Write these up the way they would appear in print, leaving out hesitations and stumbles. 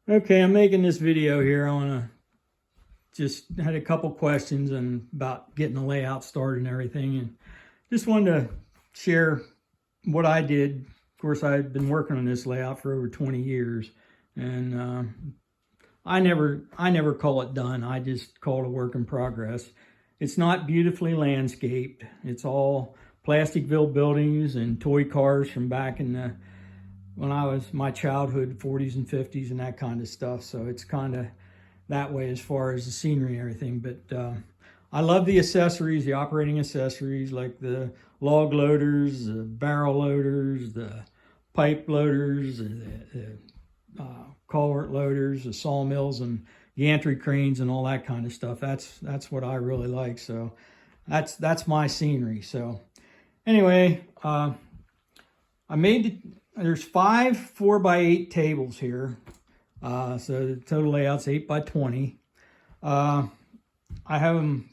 Okay, I'm making this video here. I want to just had a couple questions and about getting the layout started and everything, and just wanted to share what I did. Of course, I've been working on this layout for over 20 years, and I never call it done. I just call it a work in progress. It's not beautifully landscaped. It's all Plasticville buildings and toy cars from back in the when I was my childhood, 40s and 50s and that kind of stuff. So it's kind of that way as far as the scenery and everything. But I love the accessories, the operating accessories, like the log loaders, the barrel loaders, the pipe loaders, the culvert loaders, the sawmills and gantry cranes and all that kind of stuff. That's what I really like. So that's my scenery. So anyway, there's 5 4x8 tables here. So the total layout's 8x20. I have them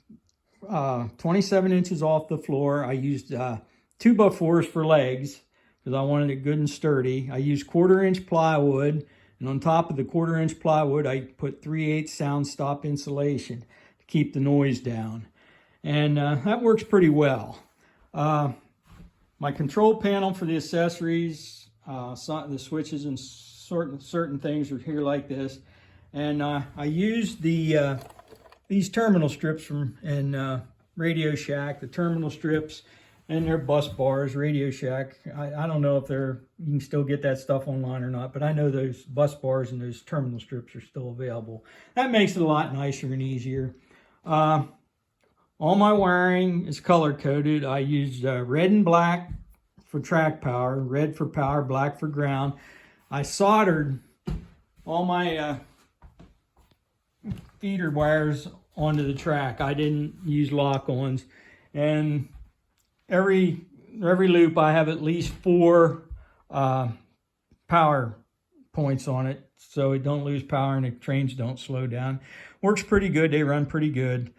27 inches off the floor. I used 2x4s for legs because I wanted it good and sturdy. I used 1/4-inch plywood, and on top of the 1/4-inch plywood, I put 3/8 sound stop insulation to keep the noise down. And that works pretty well. My control panel for the accessories, the switches and certain things are here like this, and I used these terminal strips from Radio Shack, the terminal strips, and their bus bars. Radio Shack, I don't know if you can still get that stuff online or not, but I know those bus bars and those terminal strips are still available. That makes it a lot nicer and easier. All my wiring is color coded. I used red and black for track power, red for power, black for ground. I soldered all my feeder wires onto the track. I didn't use lock-ons. And every loop I have at least 4 power points on it so it don't lose power and the trains don't slow down. Works pretty good. They run pretty good.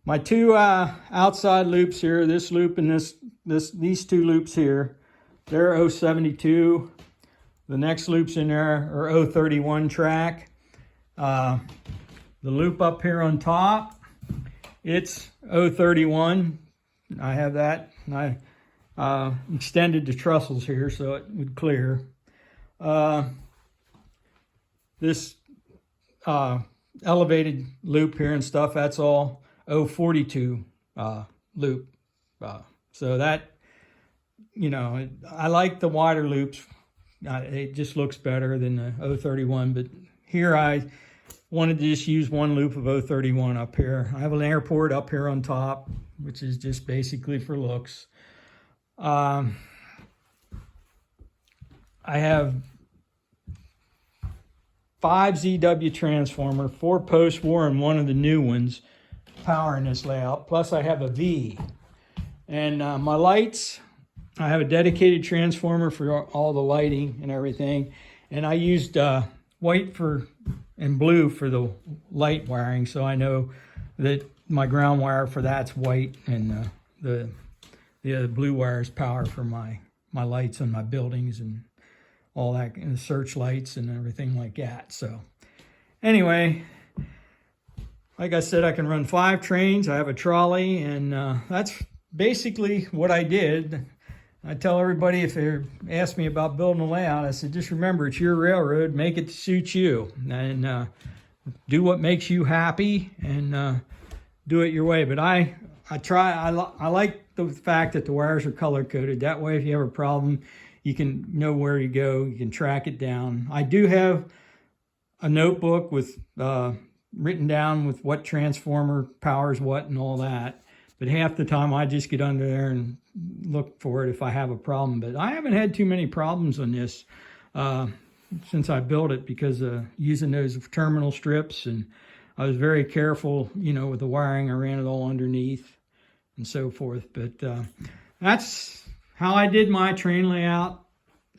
My 2 outside loops here, this loop and these 2 loops here, they're 072. The next loops in there are 031 track. The loop up here on top, it's 031. I have that. I extended the trussels here so it would clear. This elevated loop here and stuff, that's all 042 loop. So that, I like the wider loops. It just looks better than the 031, but here I wanted to just use 1 loop of 031 up here. I have an airport up here on top, which is just basically for looks. I have 5 ZW transformer, 4 post-war and 1 of the new ones powering this layout. Plus I have a V. And my lights, I have a dedicated transformer for all the lighting and everything. And I used white and blue for the light wiring, so I know that my ground wire for that's white and the blue wire is power for my lights on my buildings and all that, and the searchlights and everything like that. So anyway, like I said, I can run 5 trains. I have a trolley, and that's basically what I did. I tell everybody if they ask me about building a layout, I said, just remember, it's your railroad. Make it to suit you, and do what makes you happy, and do it your way. But I like the fact that the wires are color coded. That way, if you have a problem, you can know where to go. You can track it down. I do have a notebook with written down with what transformer powers what and all that. But half the time I just get under there and look for it if I have a problem. But I haven't had too many problems on this since I built it because using those terminal strips, and I was very careful, with the wiring. I ran it all underneath and so forth. But that's how I did my train layout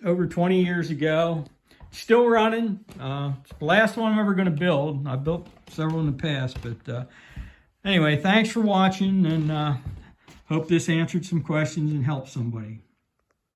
over 20 years ago. Still running. It's the last one I'm ever going to build. I built several in the past, but anyway, thanks for watching, and hope this answered some questions and helped somebody.